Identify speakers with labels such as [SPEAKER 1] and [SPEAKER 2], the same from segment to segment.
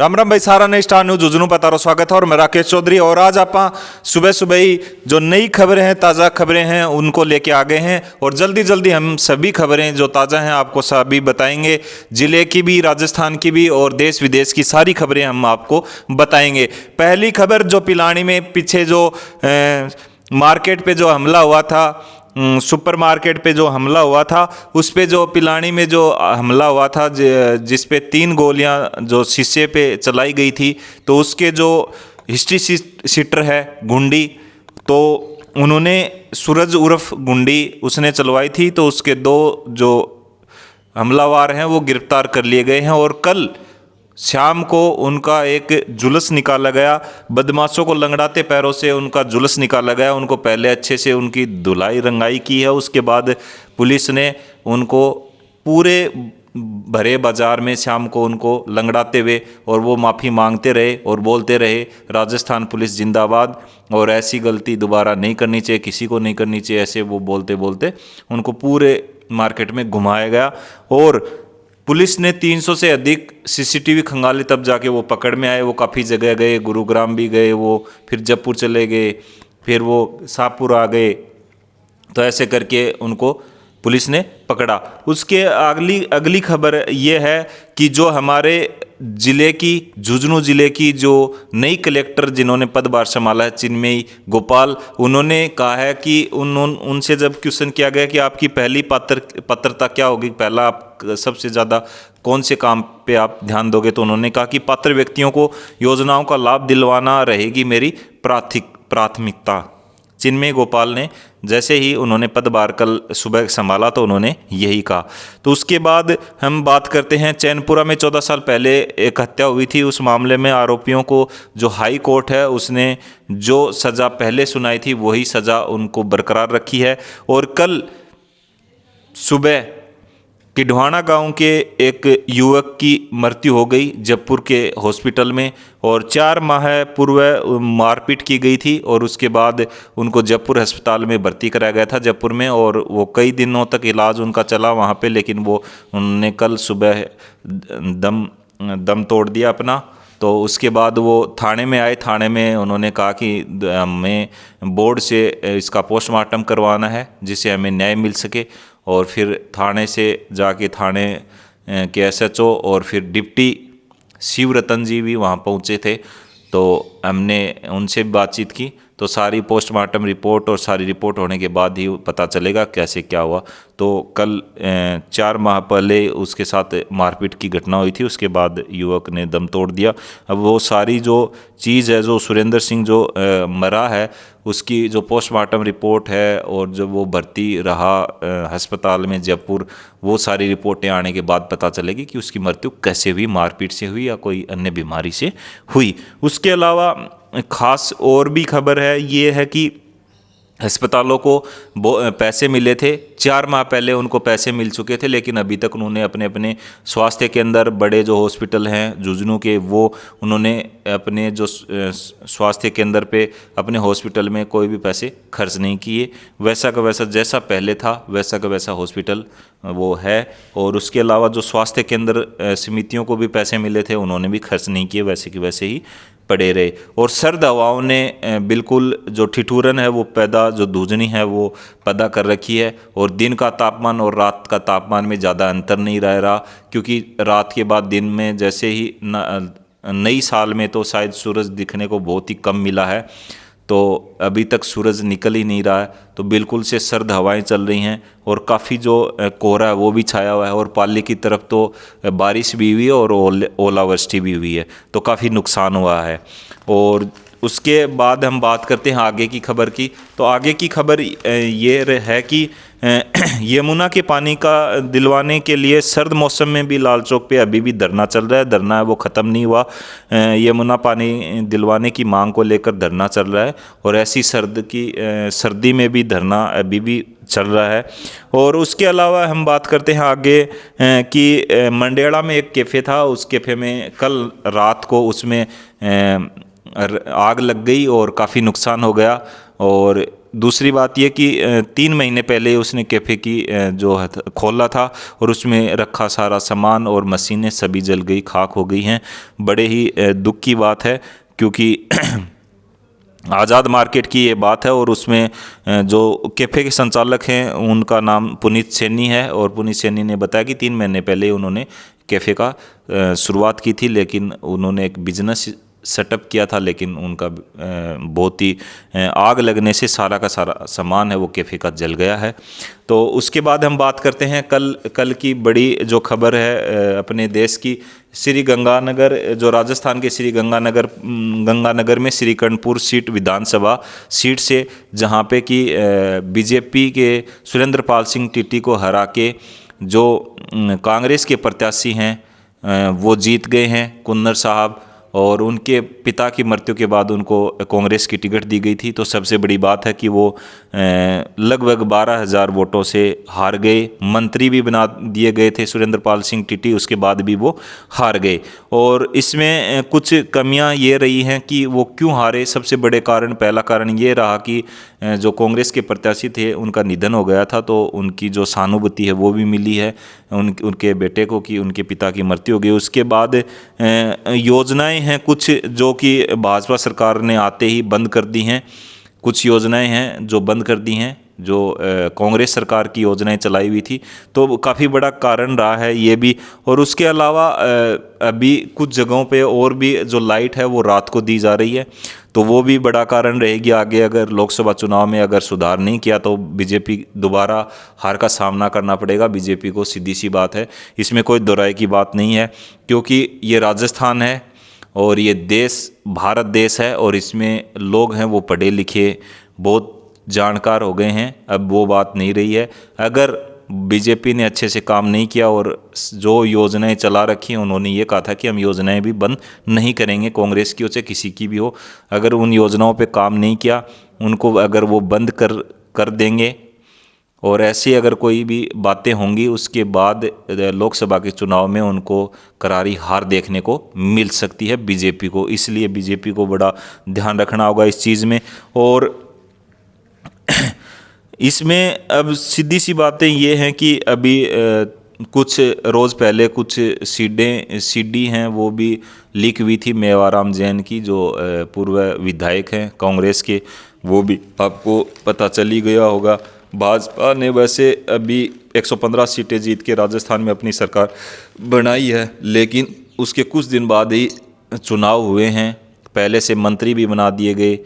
[SPEAKER 1] राम राम भाई सारा नई स्टार न्यूज जुजनू पतारो स्वागत है और मैं राकेश चौधरी। और आज आप सुबह सुबह ही जो नई खबरें हैं, ताज़ा खबरें हैं, उनको लेके आ गए हैं। और जल्दी जल्दी हम सभी खबरें जो ताज़ा हैं आपको सभी बताएंगे, जिले की भी, राजस्थान की भी और देश विदेश की सारी खबरें हम आपको बताएंगे। पहली खबर जो पिलानी में पीछे जो मार्केट पे जो हमला हुआ था, सुपर मार्केट पे जो हमला हुआ था, उस पे जो पिलानी में जो हमला हुआ था, जिस पे 3 गोलियां जो शीशे पे चलाई गई थी, तो उसके जो हिस्ट्री शीटर है गुंडी, तो उन्होंने सूरज उर्फ गुंडी उसने चलवाई थी। तो उसके 2 जो हमलावर हैं वो गिरफ्तार कर लिए गए हैं। और कल शाम को उनका एक जुलूस निकाला गया, बदमाशों को लंगड़ाते पैरों से उनका जुलूस निकाला गया। उनको पहले अच्छे से उनकी धुलाई रंगाई की है, उसके बाद पुलिस ने उनको पूरे भरे बाजार में शाम को उनको लंगड़ाते हुए, और वो माफ़ी मांगते रहे और बोलते रहे राजस्थान पुलिस जिंदाबाद, और ऐसी गलती दोबारा नहीं करनी चाहिए, किसी को नहीं करनी चाहिए, ऐसे वो बोलते बोलते उनको पूरे मार्केट में घुमाया गया। और पुलिस ने 300 से अधिक सीसीटीवी खंगाले, तब जाके वो पकड़ में आए। वो काफ़ी जगह गए, गुरुग्राम भी गए, वो फिर जयपुर चले गए, फिर वो शाहपुर आ गए। तो ऐसे करके उनको पुलिस ने पकड़ा। उसके अगली खबर ये है कि जो हमारे ज़िले की, झुंझुनू ज़िले की जो नई कलेक्टर जिन्होंने पदभार संभाला है, चिन्मयी गोपाल, उन्होंने कहा है कि उनसे जब क्वेश्चन किया गया कि आपकी पहली पात्रता क्या होगी, पहला आप सबसे ज़्यादा कौन से काम पे आप ध्यान दोगे, तो उन्होंने कहा कि पात्र व्यक्तियों को योजनाओं का लाभ दिलवाना रहेगी मेरी प्राथमिकता। चिन्मय गोपाल ने जैसे ही उन्होंने पदभार कल सुबह संभाला तो उन्होंने यही कहा। तो उसके बाद हम बात करते हैं, चैनपुरा में 14 साल पहले एक हत्या हुई थी। उस मामले में आरोपियों को जो हाई कोर्ट है उसने जो सज़ा पहले सुनाई थी वही सज़ा उनको बरकरार रखी है। और कल सुबह किढवाना गांव के एक युवक की मृत्यु हो गई जयपुर के हॉस्पिटल में, और 4 माह पूर्व मारपीट की गई थी और उसके बाद उनको जयपुर अस्पताल में भर्ती कराया गया था जयपुर में, और वो कई दिनों तक इलाज उनका चला वहाँ पे, लेकिन वो उन्होंने कल सुबह दम तोड़ दिया अपना। तो उसके बाद वो थाने में आए। थाने में उन्होंने कहा कि हमें बोर्ड से इसका पोस्टमार्टम करवाना है जिससे हमें न्याय मिल सके। और फिर थाने से जाके थाने के एसएचओ और फिर डिप्टी शिवरतन जी भी वहाँ पहुँचे थे, तो हमने उनसे बातचीत की। तो सारी पोस्टमार्टम रिपोर्ट और सारी रिपोर्ट होने के बाद ही पता चलेगा कैसे क्या हुआ। तो कल 4 माह पहले उसके साथ मारपीट की घटना हुई थी, उसके बाद युवक ने दम तोड़ दिया। अब वो सारी जो चीज़ है, जो सुरेंद्र सिंह जो मरा है, उसकी जो पोस्टमार्टम रिपोर्ट है और जब वो भर्ती रहा अस्पताल में जयपुर, वो सारी रिपोर्टें आने के बाद पता चलेगी कि उसकी मृत्यु कैसे हुई, मारपीट से हुई या कोई अन्य बीमारी से हुई। उसके अलावा खास और भी खबर है, ये है कि अस्पतालों को पैसे मिले थे 4 माह पहले, उनको पैसे मिल चुके थे, लेकिन अभी तक उन्होंने अपने अपने स्वास्थ्य केंद्र, बड़े जो हॉस्पिटल हैं झुंझुनू के, वो उन्होंने अपने जो स्वास्थ्य केंद्र पे अपने हॉस्पिटल में कोई भी पैसे खर्च नहीं किए। वैसा का वैसा जैसा पहले था वैसा का वैसा हॉस्पिटल वो है। और उसके अलावा जो स्वास्थ्य केंद्र समितियों को भी पैसे मिले थे, उन्होंने भी खर्च नहीं किए, वैसे कि वैसे ही पड़े रहे। और सर्द हवाओं ने बिल्कुल जो ठिठुरन है वो पैदा, जो धुंधनी है वो पैदा कर रखी है। और दिन का तापमान और रात का तापमान में ज़्यादा अंतर नहीं रहा, क्योंकि रात के बाद दिन में जैसे ही नई साल में तो शायद सूरज दिखने को बहुत ही कम मिला है, तो अभी तक सूरज निकल ही नहीं रहा है। तो बिल्कुल से सर्द हवाएं चल रही हैं और काफ़ी जो कोहरा है वो भी छाया हुआ है, और पाली की तरफ तो बारिश भी हुई है और ओलावृष्टि भी हुई है, तो काफ़ी नुकसान हुआ है। और उसके बाद हम बात करते हैं आगे की खबर की। तो आगे की खबर ये है कि यमुना के पानी का दिलवाने के लिए सर्द मौसम में भी लाल चौक पे अभी भी धरना चल रहा है। धरना है वो ख़त्म नहीं हुआ। यमुना पानी दिलवाने की मांग को लेकर धरना चल रहा है, और ऐसी सर्दी में भी धरना अभी भी चल रहा है। और उसके अलावा हम बात करते हैं आगे कि मंडेड़ा में एक कैफ़े था, उस कैफ़े में कल रात को उसमें आग लग गई और काफ़ी नुकसान हो गया। और दूसरी बात ये कि 3 महीने पहले उसने कैफ़े की जो है खोला था और उसमें रखा सारा सामान और मशीनें सभी जल गई, खाक हो गई हैं। बड़े ही दुख की बात है, क्योंकि आज़ाद मार्केट की ये बात है और उसमें जो कैफ़े के संचालक हैं उनका नाम पुनीत सैनी है। और पुनीत सैनी ने बताया कि 3 महीने पहले उन्होंने कैफ़े का शुरुआत की थी, लेकिन उन्होंने एक बिजनेस सेटअप किया था, लेकिन उनका बहुत ही आग लगने से सारा का सारा सामान है वो कैफ़े का जल गया है। तो उसके बाद हम बात करते हैं कल की बड़ी जो खबर है अपने देश की। श्री गंगानगर, जो राजस्थान के श्री गंगानगर में श्रीकंठपुर सीट विधानसभा सीट से, जहां पे कि बीजेपी के सुरेंद्र पाल सिंह टीटी को हरा के जो कांग्रेस के प्रत्याशी हैं वो जीत गए हैं, कुन्नर साहब। और उनके पिता की मृत्यु के बाद उनको कांग्रेस की टिकट दी गई थी। तो सबसे बड़ी बात है कि वो लगभग 12,000 वोटों से हार गए। मंत्री भी बना दिए गए थे सुरेंद्र पाल सिंह टीटी, उसके बाद भी वो हार गए। और इसमें कुछ कमियां ये रही हैं कि वो क्यों हारे। सबसे बड़े कारण, पहला कारण ये रहा कि जो कांग्रेस के प्रत्याशी थे उनका निधन हो गया था, तो उनकी जो सहानुभूति है वो भी मिली है उनके बेटे को कि उनके पिता की मृत्यु हो गई। उसके बाद योजनाएं हैं कुछ जो कि भाजपा सरकार ने आते ही बंद कर दी हैं। कुछ योजनाएं हैं जो बंद कर दी हैं, जो कांग्रेस सरकार की योजनाएं चलाई हुई थी, तो काफ़ी बड़ा कारण रहा है ये भी। और उसके अलावा अभी कुछ जगहों पे और भी जो लाइट है वो रात को दी जा रही है, तो वो भी बड़ा कारण रहेगी आगे। अगर लोकसभा चुनाव में अगर सुधार नहीं किया तो बीजेपी दोबारा हार का सामना करना पड़ेगा बीजेपी को, सीधी सी बात है, इसमें कोई दोहराई की बात नहीं है। क्योंकि ये राजस्थान है और ये देश भारत देश है और इसमें लोग हैं वो पढ़े लिखे बहुत जानकार हो गए हैं। अब वो बात नहीं रही है। अगर बीजेपी ने अच्छे से काम नहीं किया और जो योजनाएं चला रखी हैं, उन्होंने ये कहा था कि हम योजनाएं भी बंद नहीं करेंगे, कांग्रेस की हो चाहे किसी की भी हो, अगर उन योजनाओं पे काम नहीं किया, उनको अगर वो बंद कर देंगे और ऐसी अगर कोई भी बातें होंगी, उसके बाद लोकसभा के चुनाव में उनको करारी हार देखने को मिल सकती है बीजेपी को। इसलिए बीजेपी को बड़ा ध्यान रखना होगा इस चीज़ में। और इसमें अब सीधी सी बातें ये हैं कि अभी कुछ रोज़ पहले कुछ सीडी हैं वो भी लीक हुई थी मेवाराम जैन की, जो पूर्व विधायक हैं कांग्रेस के, वो भी आपको पता चल ही गया होगा। भाजपा ने वैसे अभी 115 सीटें जीत के राजस्थान में अपनी सरकार बनाई है, लेकिन उसके कुछ दिन बाद ही चुनाव हुए हैं। पहले से मंत्री भी बना दिए गए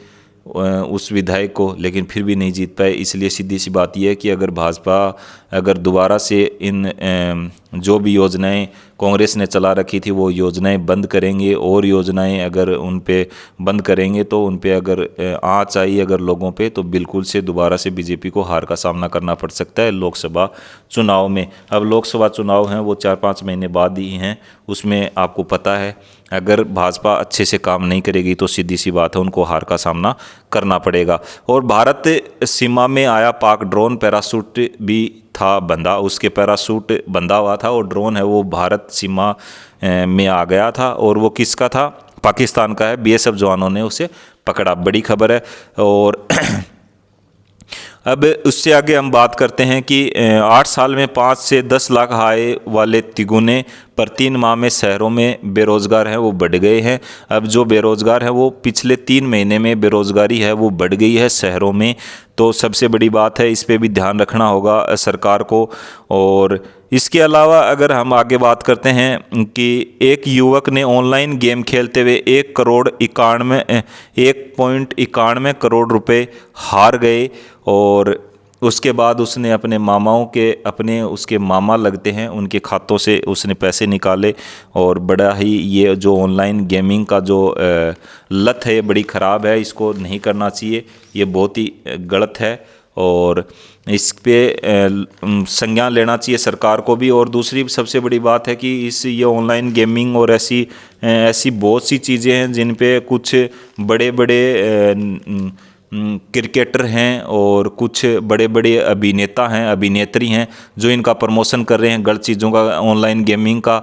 [SPEAKER 1] उस विधायक को, लेकिन फिर भी नहीं जीत पाए। इसलिए सीधी सी बात यह है कि अगर भाजपा अगर दोबारा से इन जो भी योजनाएं कांग्रेस ने चला रखी थी वो योजनाएं बंद करेंगे और योजनाएं अगर उन पे बंद करेंगे तो उन पे अगर आँच आई अगर लोगों पे, तो बिल्कुल से दोबारा से बीजेपी को हार का सामना करना पड़ सकता है लोकसभा चुनाव में। अब लोकसभा चुनाव हैं वो 4-5 महीने बाद ही हैं, उसमें आपको पता है अगर भाजपा अच्छे से काम नहीं करेगी तो सीधी सी बात है उनको हार का सामना करना पड़ेगा। और भारत सीमा में आया पाक ड्रोन, पैराशूट भी था बंधा, उसके पैराशूट बंधा हुआ था और ड्रोन है वो भारत सीमा में आ गया था। और वो किसका था? पाकिस्तान का है। बीएसएफ जवानों ने उसे पकड़ा, बड़ी खबर है। और अब उससे आगे हम बात करते हैं कि 8 साल में 5 से 10 लाख आय वाले तिगुने पर 3 माह में शहरों में बेरोज़गार हैं वो बढ़ गए हैं। अब जो बेरोज़गार हैं वो पिछले 3 महीने में बेरोज़गारी है वो बढ़ गई है शहरों में। तो सबसे बड़ी बात है, इस पे भी ध्यान रखना होगा सरकार को। और इसके अलावा अगर हम आगे बात करते हैं कि एक युवक ने ऑनलाइन गेम खेलते हुए 1.91 करोड़ रुपए हार गए। और उसके बाद उसने अपने मामाओं के उसके मामा लगते हैं उनके खातों से उसने पैसे निकाले। और बड़ा ही ये जो ऑनलाइन गेमिंग का जो लत है बड़ी ख़राब है, इसको नहीं करना चाहिए, ये बहुत ही गलत है और इस पे संज्ञान लेना चाहिए सरकार को भी। और दूसरी सबसे बड़ी बात है कि ये ऑनलाइन गेमिंग और ऐसी बहुत सी चीज़ें हैं जिन पे कुछ बड़े बड़े क्रिकेटर हैं और कुछ बड़े बड़े अभिनेता हैं, अभिनेत्री हैं जो इनका प्रमोशन कर रहे हैं गलत चीज़ों का, ऑनलाइन गेमिंग का,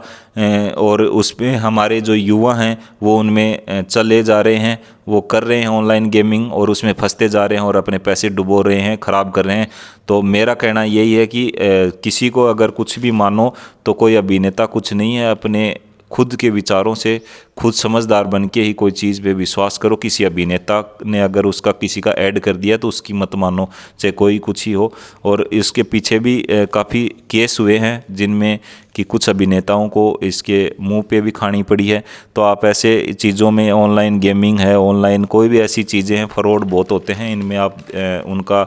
[SPEAKER 1] और उसमें हमारे जो युवा हैं वो उनमें चले जा रहे हैं, वो कर रहे हैं ऑनलाइन गेमिंग और उसमें फंसते जा रहे हैं और अपने पैसे डुबो रहे हैं, ख़राब कर रहे हैं। तो मेरा कहना यही है कि किसी को अगर कुछ भी मानो तो कोई अभिनेता कुछ नहीं है, अपने खुद के विचारों से खुद समझदार बन के ही कोई चीज़ पे विश्वास करो। किसी अभिनेता ने अगर उसका किसी का ऐड कर दिया तो उसकी मत मानो, चाहे कोई कुछ ही हो। और इसके पीछे भी काफ़ी केस हुए हैं जिनमें कि कुछ अभिनेताओं को इसके मुंह पे भी खानी पड़ी है। तो आप ऐसे चीज़ों में, ऑनलाइन गेमिंग है, ऑनलाइन कोई भी ऐसी चीज़ें हैं, फ्रॉड बहुत होते हैं, इनमें आप उनका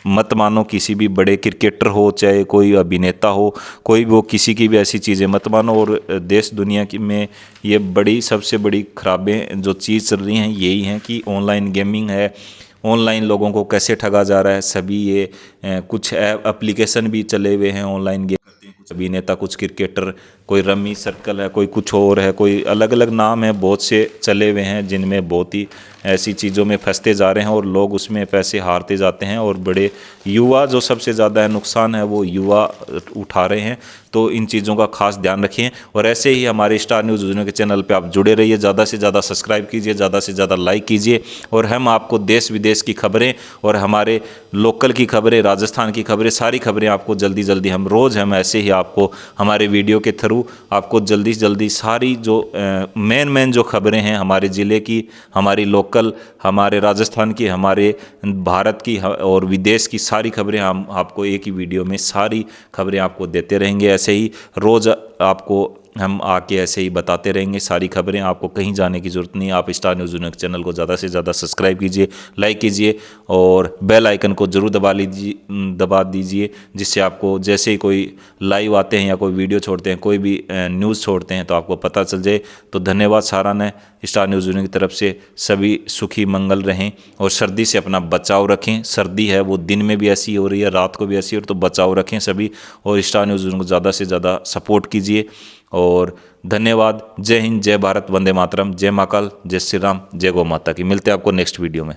[SPEAKER 1] मत मानो। किसी भी बड़े क्रिकेटर हो चाहे कोई अभिनेता हो, कोई वो किसी की भी ऐसी चीज़ें मत मानो। और देश दुनिया की में ये बड़ी सबसे बड़ी खराबें जो चीज़ चल रही हैं यही हैं कि ऑनलाइन गेमिंग है, ऑनलाइन लोगों को कैसे ठगा जा रहा है। सभी ये कुछ एप्लीकेशन भी चले हुए हैं ऑनलाइन गेम करते हैं कुछ अभिनेता, कुछ क्रिकेटर, कोई रमी सर्कल है, कोई कुछ और है, कोई अलग अलग नाम है, बहुत से चले हुए हैं जिनमें बहुत ही ऐसी चीज़ों में फंसते जा रहे हैं और लोग उसमें पैसे हारते जाते हैं। और बड़े युवा जो सबसे ज़्यादा नुकसान है वो युवा उठा रहे हैं। तो इन चीज़ों का खास ध्यान रखें और ऐसे ही हमारे स्टार न्यूज़ दुनिया के चैनल पे आप जुड़े रहिए। ज़्यादा से ज़्यादा सब्सक्राइब कीजिए, ज़्यादा से ज़्यादा लाइक कीजिए और हम आपको देश विदेश की खबरें और हमारे लोकल की खबरें, राजस्थान की खबरें, सारी खबरें आपको जल्दी जल्दी हम ऐसे ही आपको हमारे वीडियो के थ्रू आपको जल्दी से जल्दी सारी जो मेन जो खबरें हैं हमारे ज़िले की, हमारी लोकल, हमारे राजस्थान की, हमारे भारत की और विदेश की सारी खबरें हम आपको एक ही वीडियो में सारी खबरें आपको देते रहेंगे। ऐसे ही रोज़ आपको हम आके ऐसे ही बताते रहेंगे सारी खबरें। आपको कहीं जाने की ज़रूरत नहीं। आप स्टार न्यूज़ दुनिया चैनल को ज़्यादा से ज़्यादा सब्सक्राइब कीजिए, लाइक कीजिए और बेल आइकन को ज़रूर दबा दीजिए, जिससे आपको जैसे ही कोई लाइव आते हैं या कोई वीडियो छोड़ते हैं, कोई भी न्यूज़ छोड़ते हैं तो आपको पता चल जाए। तो धन्यवाद साराना स्टार न्यूज़ दुनिया की तरफ से। सभी सुखी मंगल रहें और सर्दी से अपना बचाव रखें। सर्दी है वो दिन में भी ऐसी हो रही है, रात को भी ऐसी हो, तो बचाव रखें सभी और स्टार न्यूज़ दुनिया को ज़्यादा से ज़्यादा सपोर्ट कीजिए। और धन्यवाद। जय हिंद, जय भारत, वंदे मातरम, जय महाकाल, जय श्री राम, जय गौ माता की। मिलते हैं आपको नेक्स्ट वीडियो में।